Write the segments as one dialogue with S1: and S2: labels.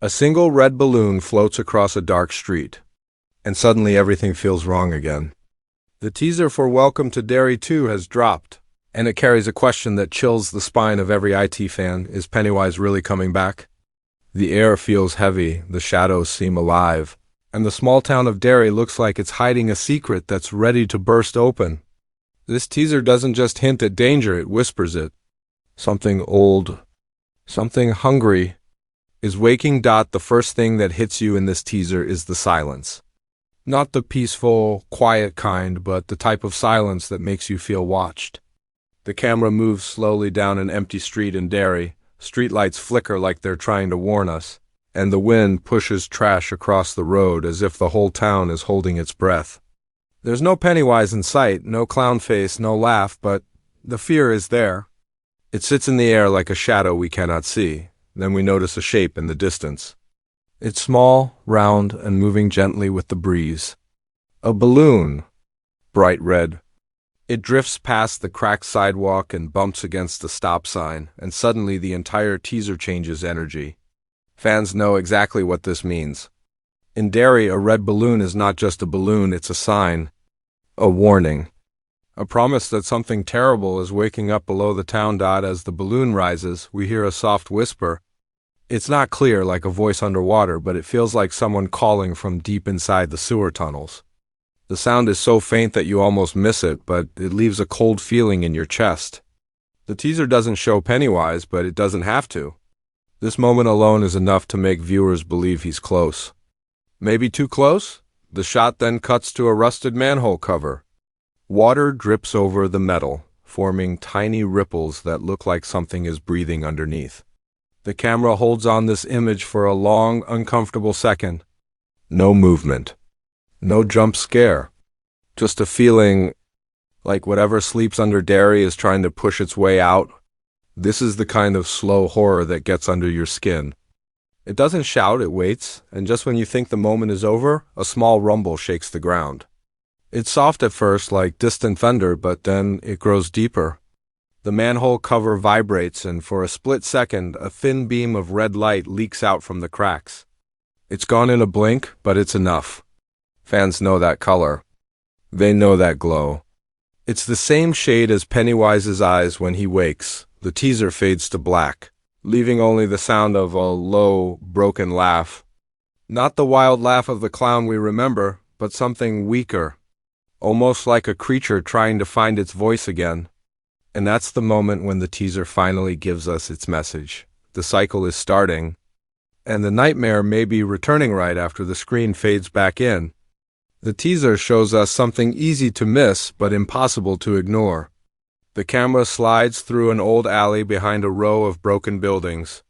S1: A single red balloon floats across a dark street, and suddenly everything feels wrong again. The teaser for Welcome to Derry 2 has dropped, and it carries a question that chills the spine of every IT fan. Is Pennywise really coming back? The air feels heavy, the shadows seem alive, and the small town of Derry looks like it's hiding a secret that's ready to burst open. This teaser doesn't just hint at danger, it whispers it. Something old, something hungry, is waking. The first thing that hits you in this teaser is the silence. Not the peaceful, quiet kind, but the type of silence that makes you feel watched. The camera moves slowly down an empty street in Derry. Streetlights flicker like they're trying to warn us, and the wind pushes trash across the road as if the whole town is holding its breath. There's no Pennywise in sight, no clown face, no laugh, but the fear is there. It sits in the air like a shadow we cannot see. Then we notice a shape in the distance. It's small, round, and moving gently with the breeze. A balloon, bright red. It drifts past the cracked sidewalk and bumps against the stop sign, and suddenly the entire teaser changes energy. Fans know exactly what this means. In Derry, a red balloon is not just a balloon, it's a sign, a warning, a promise that something terrible is waking up below the town. As the balloon rises, we hear a soft whisper. It's not clear, like a voice underwater, but it feels like someone calling from deep inside the sewer tunnels. The sound is so faint that you almost miss it, but it leaves a cold feeling in your chest. The teaser doesn't show Pennywise, but it doesn't have to. This moment alone is enough to make viewers believe he's close. Maybe too close? The shot then cuts to a rusted manhole cover. Water drips over the metal, forming tiny ripples that look like something is breathing underneath. The camera holds on this image for a long, uncomfortable second. No movement. No jump scare. Just a feeling like whatever sleeps under Derry is trying to push its way out. This is the kind of slow horror that gets under your skin. It doesn't shout, it waits, and just when you think the moment is over, a small rumble shakes the ground. It's soft at first, like distant thunder, but then it grows deeper. The manhole cover vibrates, and for a split second, a thin beam of red light leaks out from the cracks. It's gone in a blink, but it's enough. Fans know that color. They know that glow. It's the same shade as Pennywise's eyes when he wakes. The teaser fades to black, leaving only the sound of a low, broken laugh. Not the wild laugh of the clown we remember, but something weaker, almost like a creature trying to find its voice again. And that's the moment when the teaser finally gives us its message. The cycle is starting, and the nightmare may be returning right after the screen fades back in. The teaser shows us something easy to miss but impossible to ignore. The camera slides through an old alley behind a row of broken buildings.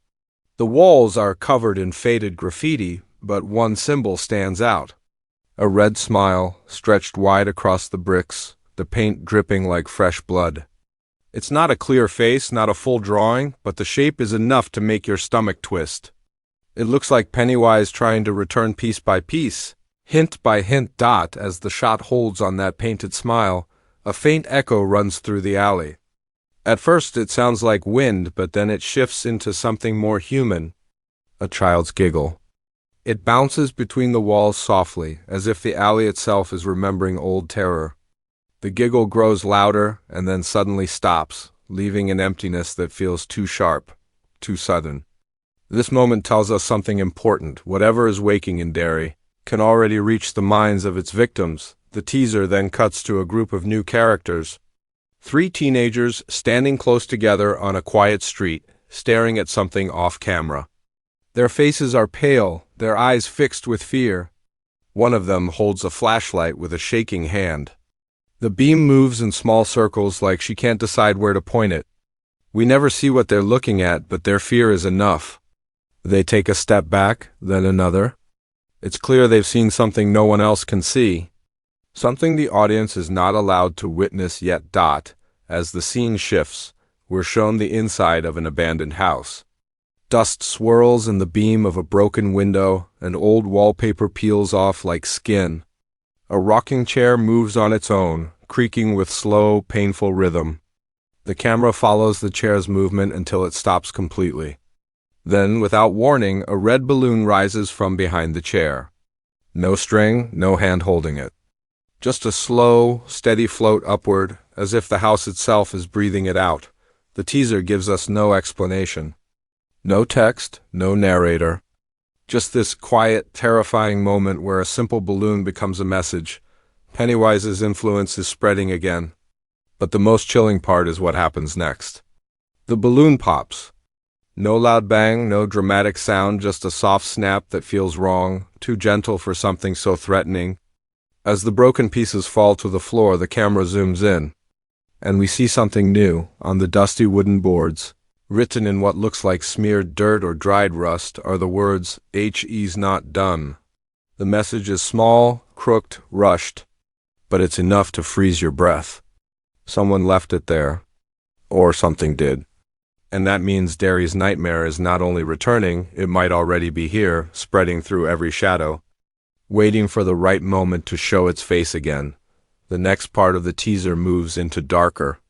S1: The walls are covered in faded graffiti, but one symbol stands out. A red smile stretched wide across the bricks, the paint dripping like fresh blood. It's not a clear face, not a full drawing, but the shape is enough to make your stomach twist. It looks like Pennywise trying to return piece by piece, hint by hint. As the shot holds on that painted smile, a faint echo runs through the alley. At first it sounds like wind, but then it shifts into something more human, a child's giggle. It bounces between the walls softly, as if the alley itself is remembering old terror. The giggle grows louder and then suddenly stops, leaving an emptiness that feels too sharp, too sudden. This moment tells us something important. Whatever is waking in Derry can already reach the minds of its victims. The teaser then cuts to a group of new characters. 3 teenagers standing close together on a quiet street, staring at something off camera. Their faces are pale, their eyes fixed with fear. One of them holds a flashlight with a shaking hand. The beam moves in small circles like she can't decide where to point it. We never see what they're looking at, but their fear is enough. They take a step back, then another. It's clear they've seen something no one else can see. Something the audience is not allowed to witness yet. As the scene shifts, we're shown the inside of an abandoned house. Dust swirls in the beam of a broken window, and old wallpaper peels off like skin. A rocking chair moves on its own, creaking with slow, painful rhythm. The camera follows the chair's movement until it stops completely. Then, without warning, a red balloon rises from behind the chair. No string, no hand holding it. Just a slow, steady float upward, as if the house itself is breathing it out. The teaser gives us no explanation. No text, no narrator. Just this quiet, terrifying moment where a simple balloon becomes a message. Pennywise's influence is spreading again. But the most chilling part is what happens next. The balloon pops. No loud bang, no dramatic sound, just a soft snap that feels wrong, too gentle for something so threatening. As the broken pieces fall to the floor, the camera zooms in, and we see something new. On the dusty wooden boards, written in what looks like smeared dirt or dried rust, are the words, "He's not done." The message is small, crooked, rushed, but it's enough to freeze your breath. Someone left it there, or something did. And that means Derry's nightmare is not only returning, it might already be here, spreading through every shadow, waiting for the right moment to show its face again. The next part of the teaser moves into darker,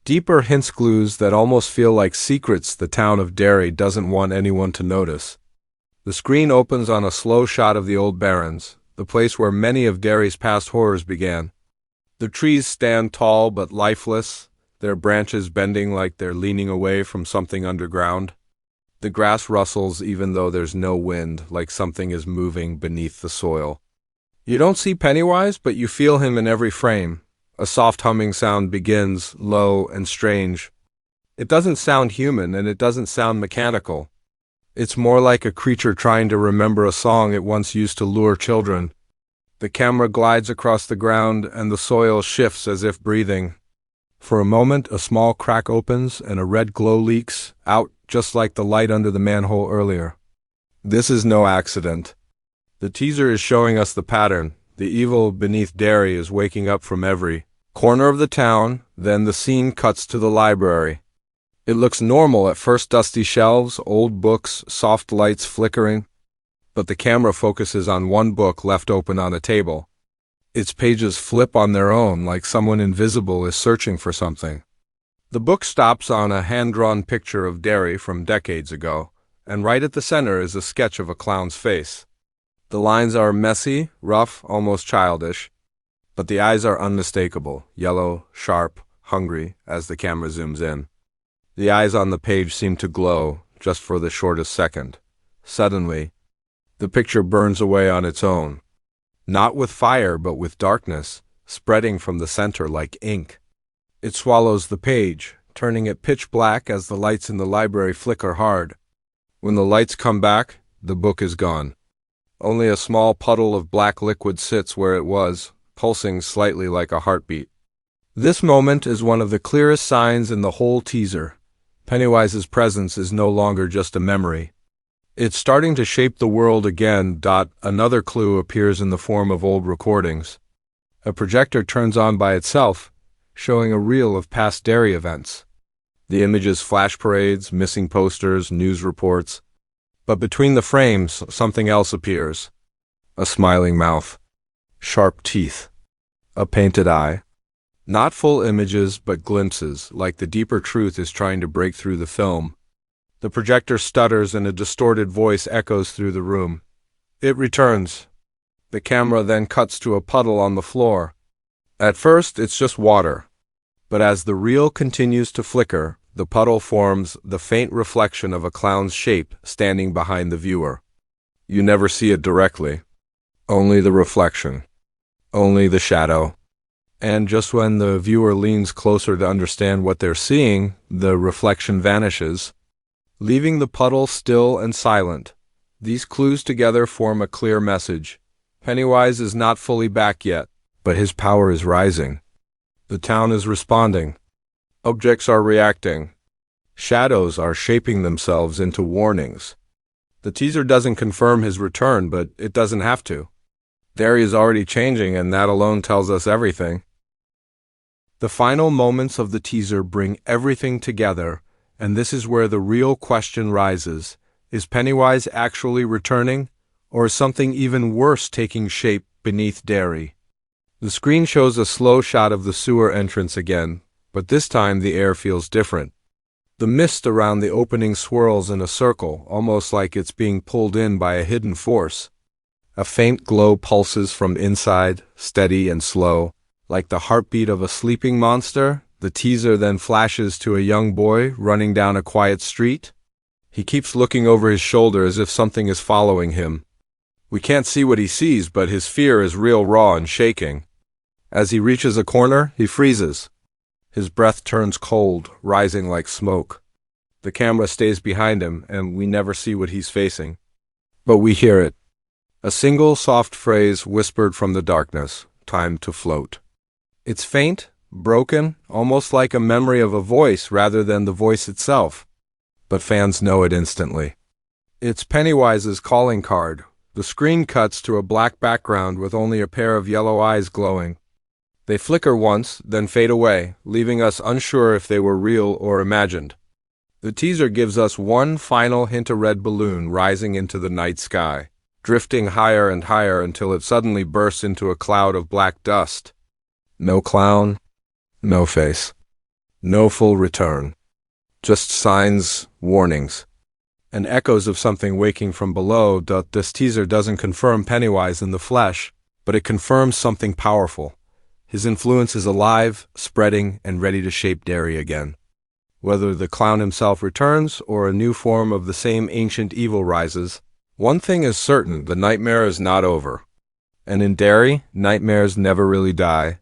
S1: deeper hints, clues that almost feel like secrets the town of Derry doesn't want anyone to notice. The screen opens on a slow shot of the old barrens, the place where many of Derry's past horrors began. The trees stand tall but lifeless, their branches bending like they're leaning away from something underground. The grass rustles even though there's no wind, like something is moving beneath the soil. You don't see Pennywise, but you feel him in every frame. A soft humming sound begins, low and strange. It doesn't sound human, and it doesn't sound mechanical. It's more like a creature trying to remember a song it once used to lure children. The camera glides across the ground, and the soil shifts as if breathing. For a moment, a small crack opens, and a red glow leaks out, just like the light under the manhole earlier. This is no accident. The teaser is showing us the pattern. The evil beneath Derry is waking up from every corner of the town. Then the scene cuts to the library. It looks normal at first: dusty shelves, old books, soft lights flickering. But the camera focuses on one book left open on a table. Its pages flip on their own, like someone invisible is searching for something. The book stops on a hand-drawn picture of Derry from decades ago, and right at the center is a sketch of a clown's face. The lines are messy, rough, almost childish, but the eyes are unmistakable, yellow, sharp, hungry, as the camera zooms in. The eyes on the page seem to glow, just for the shortest second. Suddenly, the picture burns away on its own. Not with fire, but with darkness, spreading from the center like ink. It swallows the page, turning it pitch black as the lights in the library flicker hard. When the lights come back, the book is gone. Only a small puddle of black liquid sits where it was, pulsing slightly like a heartbeat. This moment is one of the clearest signs in the whole teaser. Pennywise's presence is no longer just a memory. It's starting to shape the world again. Another clue appears in the form of old recordings. A projector turns on by itself, showing a reel of past Derry events. The images flash parades, missing posters, news reports. But between the frames, something else appears. A smiling mouth. Sharp teeth. A painted eye. Not full images, but glimpses, like the deeper truth is trying to break through the film. The projector stutters and a distorted voice echoes through the room. It returns. The camera then cuts to a puddle on the floor. At first, it's just water. But as the reel continues to flicker, the puddle forms the faint reflection of a clown's shape standing behind the viewer. You never see it directly. Only the reflection. Only the shadow. And just when the viewer leans closer to understand what they're seeing, the reflection vanishes, leaving the puddle still and silent. These clues together form a clear message. Pennywise is not fully back yet, but his power is rising. The town is responding. Objects are reacting. Shadows are shaping themselves into warnings. The teaser doesn't confirm his return, but it doesn't have to. Derry is already changing, and that alone tells us everything. The final moments of the teaser bring everything together, and this is where the real question rises. Is Pennywise actually returning, or is something even worse taking shape beneath Derry? The screen shows a slow shot of the sewer entrance again, but this time the air feels different. The mist around the opening swirls in a circle, almost like it's being pulled in by a hidden force. A faint glow pulses from inside, steady and slow, like the heartbeat of a sleeping monster. The teaser then flashes to a young boy running down a quiet street. He keeps looking over his shoulder as if something is following him. We can't see what he sees, but his fear is real, raw and shaking. As he reaches a corner, he freezes. His breath turns cold, rising like smoke. The camera stays behind him, and we never see what he's facing. But we hear it. A single soft phrase whispered from the darkness, "Time to float." It's faint, broken, almost like a memory of a voice rather than the voice itself. But fans know it instantly. It's Pennywise's calling card. The screen cuts to a black background with only a pair of yellow eyes glowing. They flicker once, then fade away, leaving us unsure if they were real or imagined. The teaser gives us one final hint: a red balloon rising into the night sky, drifting higher and higher until it suddenly bursts into a cloud of black dust. No clown, no face, no full return. Just signs, warnings, and echoes of something waking from below. This teaser doesn't confirm Pennywise in the flesh, but it confirms something powerful. His influence is alive, spreading, and ready to shape Derry again. Whether the clown himself returns or a new form of the same ancient evil rises, one thing is certain: the nightmare is not over. And in Derry, nightmares never really die.